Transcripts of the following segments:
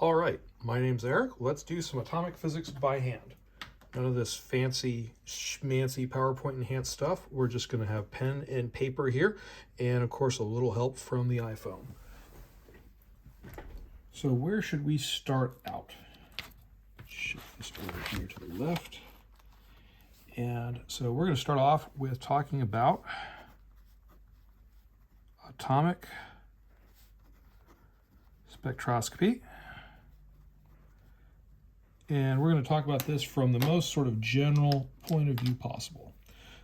All right, my name's Eric. Let's do some atomic physics by hand. None of this fancy schmancy PowerPoint enhanced stuff. We're just going to have pen and paper here, and of course a little help from the iPhone. So where should we start out? Shift this over here to the left. And so we're going to start off with talking about atomic spectroscopy. And we're going to talk about this from the most sort of general point of view possible.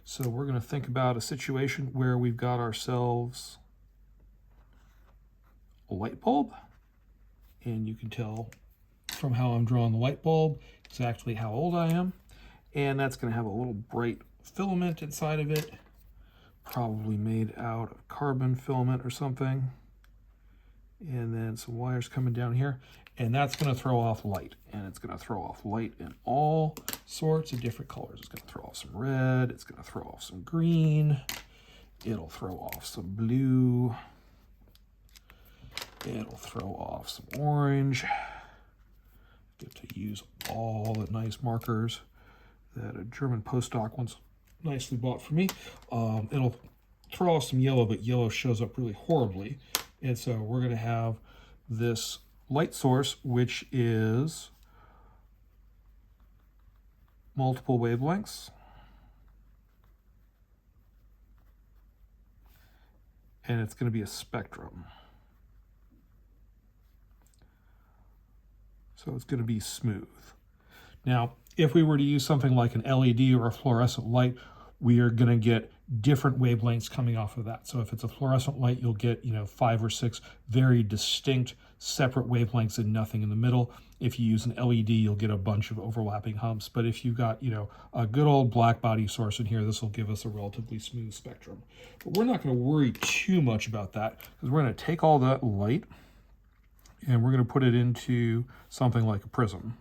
So we're going to think about a situation where we've got ourselves a light bulb, and you can tell from how I'm drawing the light bulb exactly how old I am. And that's going to have a little bright filament inside of it, probably made out of carbon filament or something. And then some wires coming down here, and that's going to throw off light, and it's going to throw off light in all sorts of different colors. It's going to throw off some red, it's going to throw off some green, it'll throw off some blue, it'll throw off some orange. Get to use all the nice markers that a German postdoc once nicely bought for me. It'll throw off some yellow, but yellow shows up really horribly. And so we're going to have this light source, which is multiple wavelengths. And it's going to be a spectrum. So it's going to be smooth. Now, if we were to use something like an LED or a fluorescent light, we are going to get different wavelengths coming off of that. So if it's a fluorescent light, you'll get 5 or 6 very distinct separate wavelengths and nothing in the middle. If you use an LED, you'll get a bunch of overlapping humps. But if you've got a good old black body source in here, this will give us a relatively smooth spectrum. But we're not going to worry too much about that, because we're going to take all that light and we're going to put it into something like a prism.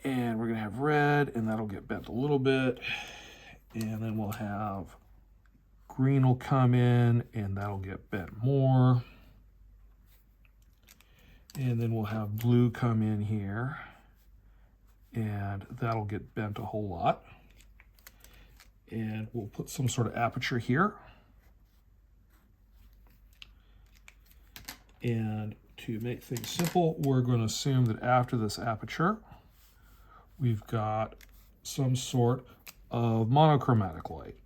And we're going to have red, and that'll get bent a little bit. And then we'll have green will come in, and that'll get bent more. And then we'll have blue come in here, and that'll get bent a whole lot. And we'll put some sort of aperture here. And to make things simple, we're going to assume that after this aperture, we've got some sort of monochromatic light.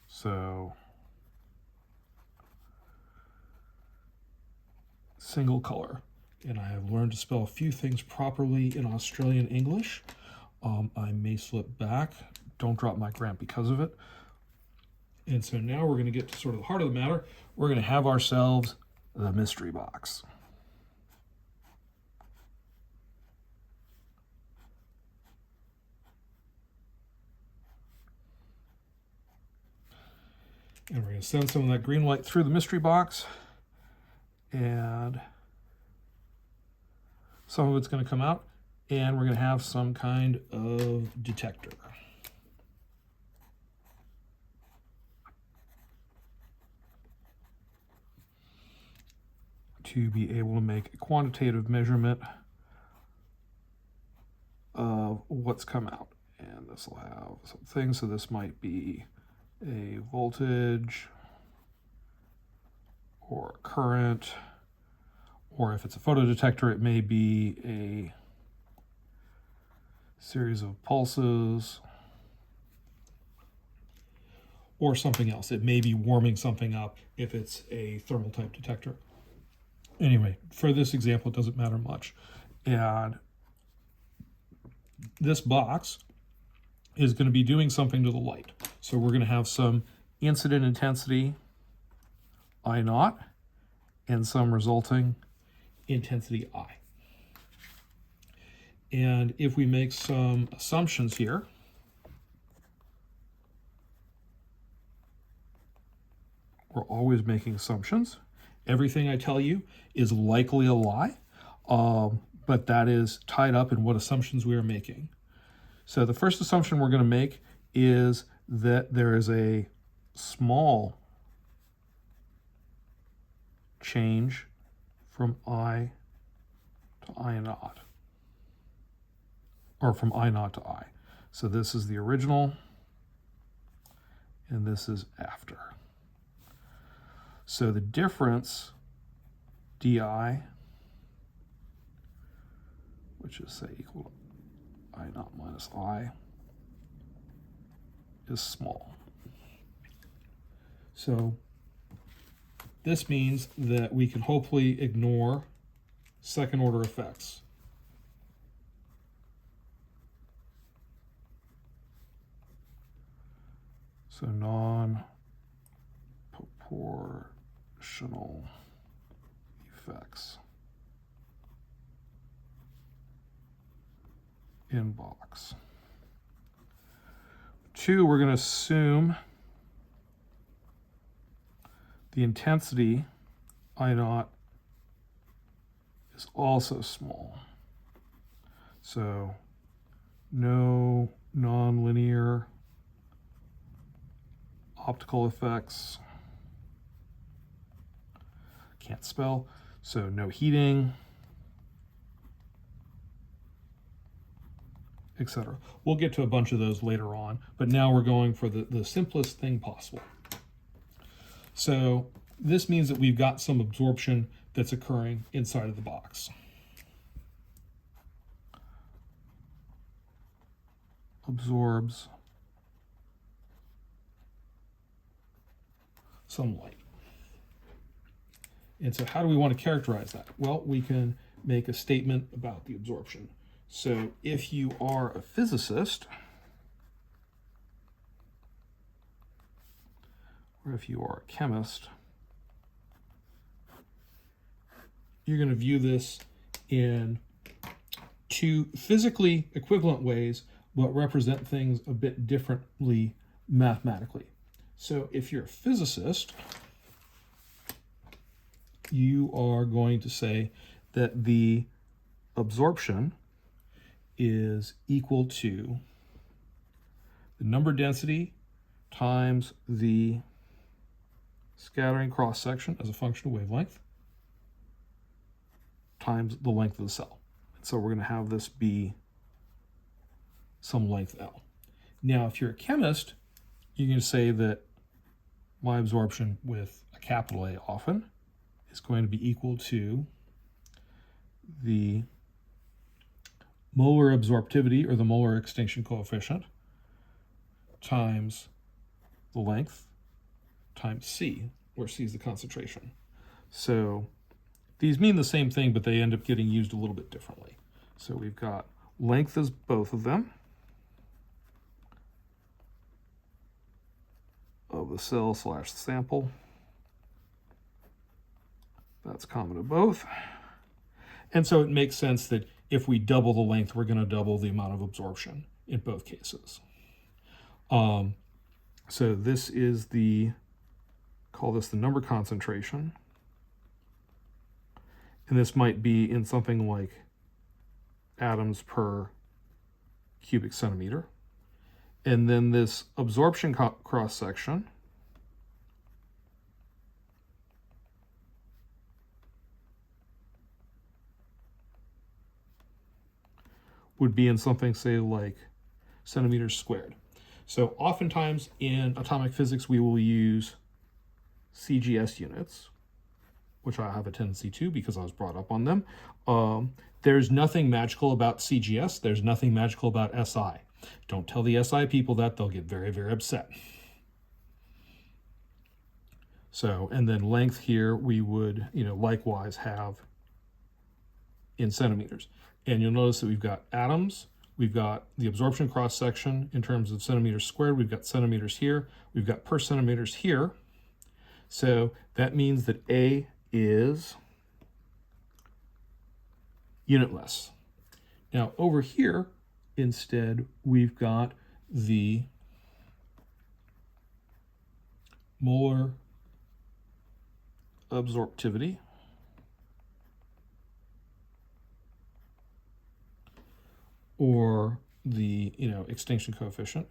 So single color. And I have learned to spell a few things properly in Australian English. I may slip back. Don't drop my grant because of it. And so now we're going to get to sort of the heart of the matter. We're going to have ourselves the mystery box. And we're going to send some of that green light through the mystery box, and some of it's going to come out, and we're going to have some kind of detector. To be able to make a quantitative measurement of what's come out. And this will have some things. So this might be a voltage or a current, or if it's a photodetector, it may be a series of pulses or something else. It may be warming something up if it's a thermal type detector. Anyway, for this example, it doesn't matter much. And this box is going to be doing something to the light. So we're going to have some incident intensity I naught and some resulting intensity I. And if we make some assumptions here, we're always making assumptions. Everything I tell you is likely a lie, but that is tied up in what assumptions we are making. So the first assumption we're going to make is that there is a small change from I to I naught, or from I naught to I. So this is the original, and this is after. So the difference, di, which is, say, equal to I naught minus I, is small. So this means that we can hopefully ignore second order effects. So non-proportional effects in box. 2, we're going to assume the intensity I naught is also small. So no nonlinear optical effects. Can't spell. So no heating, etc. We'll get to a bunch of those later on, but now we're going for the simplest thing possible. So this means that we've got some absorption that's occurring inside of the box. Absorbs some light. And so how do we want to characterize that? Well, we can make a statement about the absorption. So if you are a physicist, or if you are a chemist, you're going to view this in 2 physically equivalent ways, but represent things a bit differently mathematically. So if you're a physicist, you are going to say that the absorption is equal to the number density times the scattering cross-section as a function of wavelength times the length of the cell. So we're going to have this be some length L. Now, if you're a chemist, you can say that my absorption with a capital A often is going to be equal to the molar absorptivity, or the molar extinction coefficient, times the length times C, where C is the concentration. So these mean the same thing, but they end up getting used a little bit differently. So we've got length as both of them, of the cell / sample. That's common to both. And so it makes sense that if we double the length, we're going to double the amount of absorption in both cases. So this is call this the number concentration. And this might be in something like atoms per cubic centimeter. And then this absorption cross-section would be in something, say, like centimeters squared. So oftentimes in atomic physics, we will use CGS units, which I have a tendency to because I was brought up on them. There's nothing magical about CGS. There's nothing magical about SI. Don't tell the SI people that. They'll get very, very upset. So, and then length here, we would, likewise have in centimeters. And you'll notice that we've got atoms, we've got the absorption cross-section in terms of centimeters squared, we've got centimeters here, we've got per centimeters here. So that means that A is unitless. Now over here, instead, we've got the molar absorptivity, or the, extinction coefficient.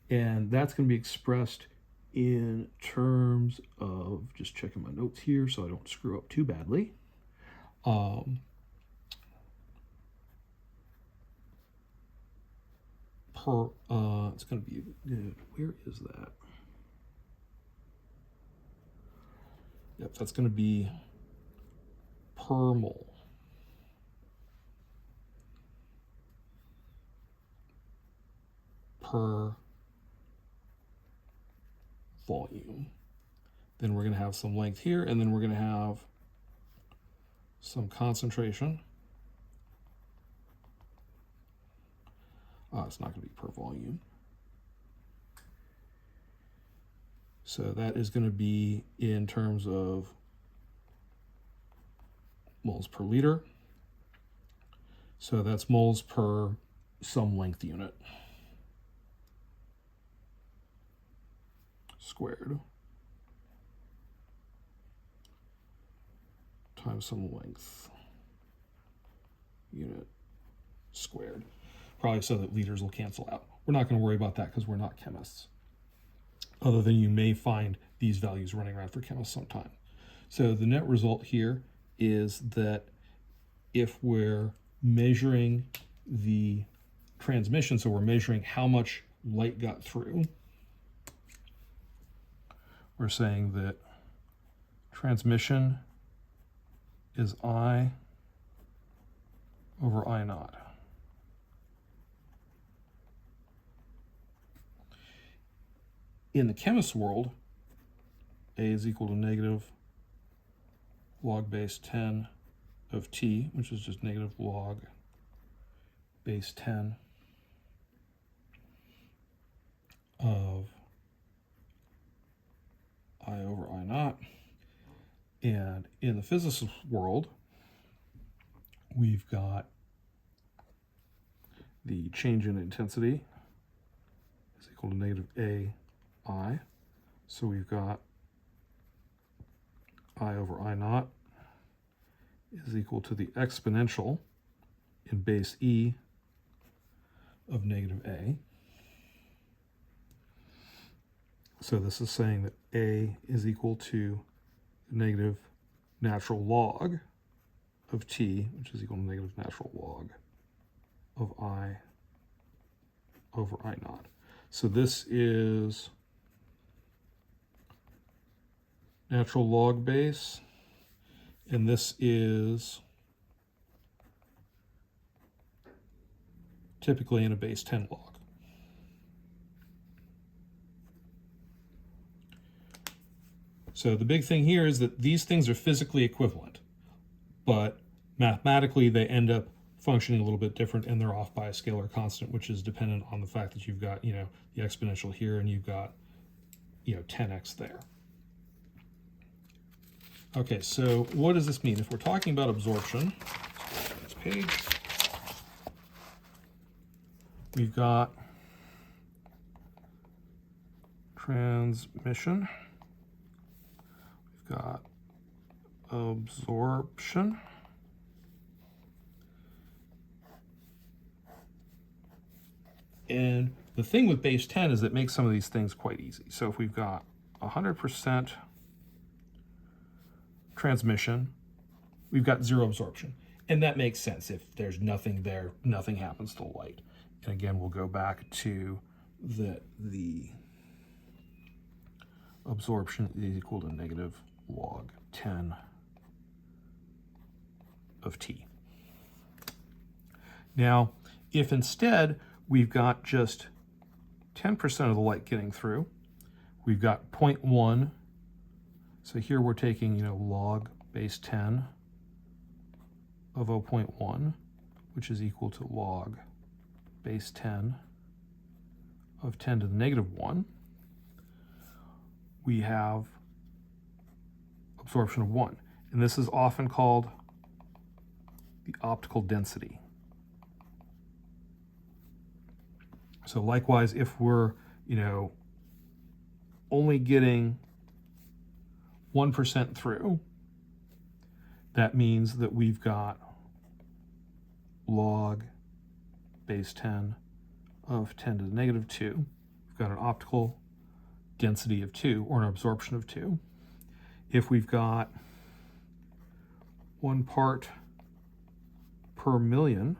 And that's going to be expressed in terms of, just checking my notes here so I don't screw up too badly. It's going to be, where is that? Yep, that's going to be per mole. Per volume. Then we're going to have some length here, and then we're going to have some concentration. It's not going to be per volume. So that is going to be in terms of moles per liter. So that's moles per some length unit squared times some length unit squared. Probably so that liters will cancel out. We're not going to worry about that because we're not chemists. Other than you may find these values running around for chemists sometime. So the net result here is that if we're measuring the transmission, so we're measuring how much light got through, we're saying that transmission is I over I naught. In the chemist's world, A is equal to negative log base 10 of T, which is just negative log base 10 of I over I naught. And in the physicist world, we've got the change in intensity is equal to negative AI. So we've got I over I naught is equal to the exponential in base E of negative A. So this is saying that A is equal to negative natural log of T, which is equal to negative natural log of I over I naught. So this is natural log base, and this is typically in a base 10 log. So the big thing here is that these things are physically equivalent, but mathematically they end up functioning a little bit different, and they're off by a scalar constant, which is dependent on the fact that you've got, the exponential here and you've got, 10x there. Okay, so what does this mean? If we're talking about absorption, next page, we've got transmission, we've got absorption, and the thing with base 10 is it makes some of these things quite easy. So if we've got 100% transmission, we've got zero absorption. And that makes sense. If there's nothing there, nothing happens to the light. And again, we'll go back to the absorption is equal to negative log 10 of T. Now, if instead we've got just 10% of the light getting through, we've got 0.1. So here we're taking, log base 10 of 0.1, which is equal to log base 10 of 10 to the negative 1. We have absorption of 1. And this is often called the optical density. So likewise, if we're, only getting 1% through, that means that we've got log base 10 of 10 to the negative 2. We've got an optical density of 2, or an absorption of 2. If we've got 1 part per million,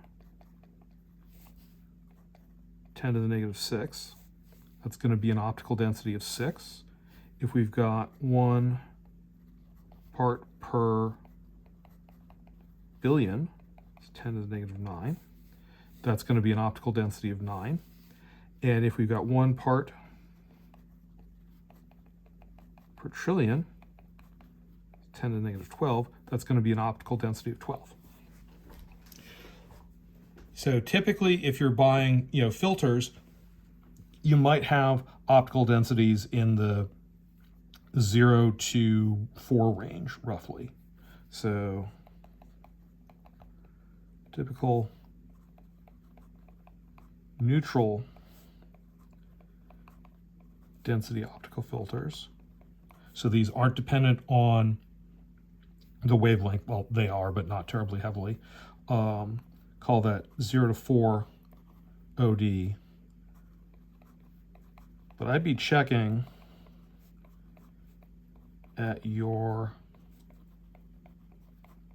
10 to the negative 6, that's going to be an optical density of 6. If we've got 1 part per billion, it's 10 to the negative 9, that's going to be an optical density of 9. And if we've got 1 part per trillion, 10 to the negative 12, that's going to be an optical density of 12. So typically, if you're buying, filters, you might have optical densities in the 0 to 4 range, roughly. So typical neutral density optical filters. So these aren't dependent on the wavelength. Well, they are, but not terribly heavily. Call that 0 to 4 OD. But I'd be checking at your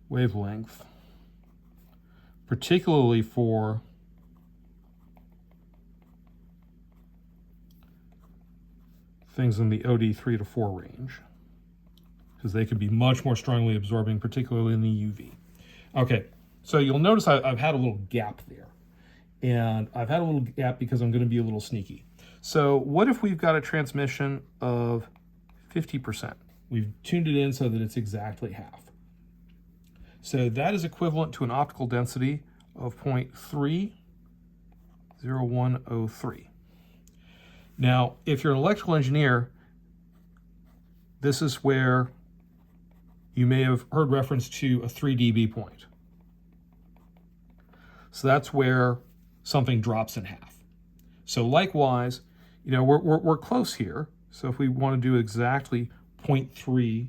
wavelength, particularly for things in the OD 3 to 4 range, because they can be much more strongly absorbing, particularly in the UV. Okay, so you'll notice I've had a little gap there. And I've had a little gap because I'm going to be a little sneaky. So what if we've got a transmission of 50%? We've tuned it in so that it's exactly half. So that is equivalent to an optical density of 0.30103. Now, if you're an electrical engineer, this is where you may have heard reference to a 3 dB point. So that's where something drops in half. So likewise, we're close here. So if we want to do exactly 0.3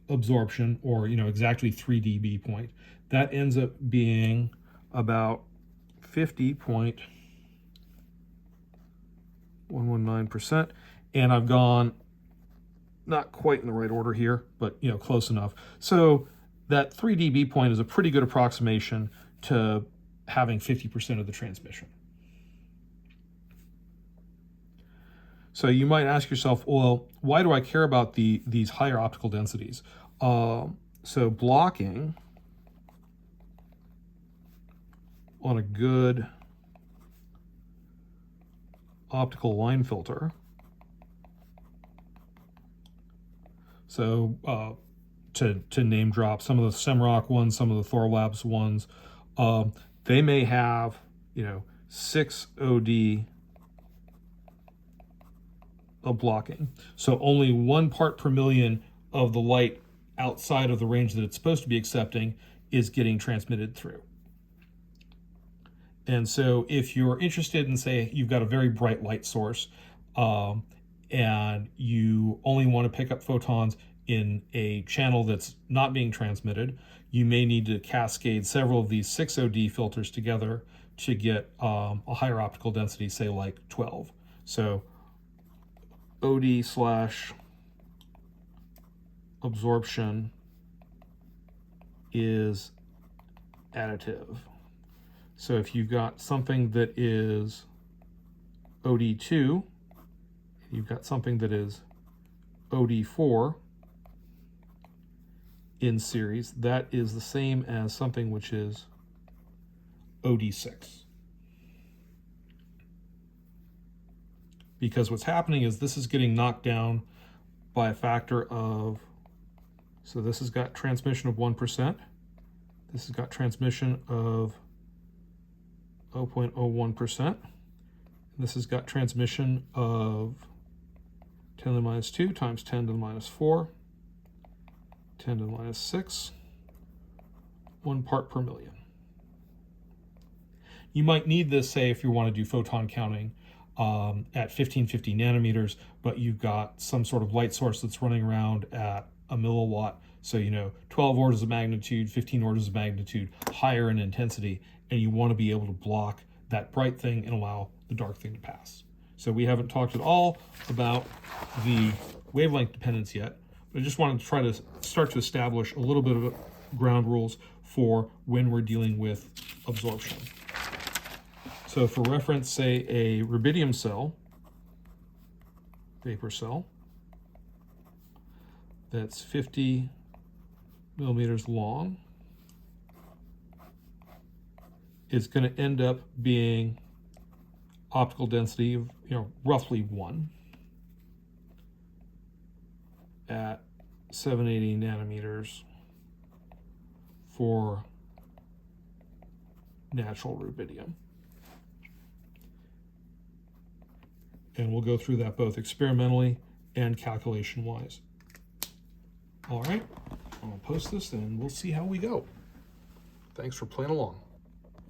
absorption, or exactly 3 dB point, that ends up being about 50.119%. And I've gone not quite in the right order here, but close enough. So that 3 dB point is a pretty good approximation to having 50% of the transmission. So you might ask yourself, well, why do I care about these higher optical densities? So blocking on a good optical line filter, so to name drop some of the Semrock ones, some of the Thor Labs ones, they may have 6 OD of blocking. So only 1 part per million of the light outside of the range that it's supposed to be accepting is getting transmitted through. And so if you're interested in, say, you've got a very bright light source, and you only want to pick up photons in a channel that's not being transmitted, you may need to cascade several of these 6 OD filters together to get a higher optical density, say like 12. So OD / absorption is additive. So if you've got something that is OD2, you've got something that is OD4 in series, that is the same as something which is OD6. Because what's happening is this is getting knocked down by a factor of, so this has got transmission of 1%, this has got transmission of 0.01%, this has got transmission of 10 to the minus 2 times 10 to the minus 4, 10 to the minus 6, 1 part per million. You might need this, say, if you want to do photon counting at 1550 nanometers, but you've got some sort of light source that's running around at a milliwatt. So, 12 orders of magnitude, 15 orders of magnitude higher in intensity, and you want to be able to block that bright thing and allow the dark thing to pass. So we haven't talked at all about the wavelength dependence yet, but I just wanted to try to start to establish a little bit of ground rules for when we're dealing with absorption. So for reference, say a rubidium cell, vapor cell, that's 50 millimeters long, is going to end up being optical density of roughly 1 at 780 nanometers for natural rubidium. And we'll go through that both experimentally and calculation-wise. All right, I'll post this and we'll see how we go. Thanks for playing along.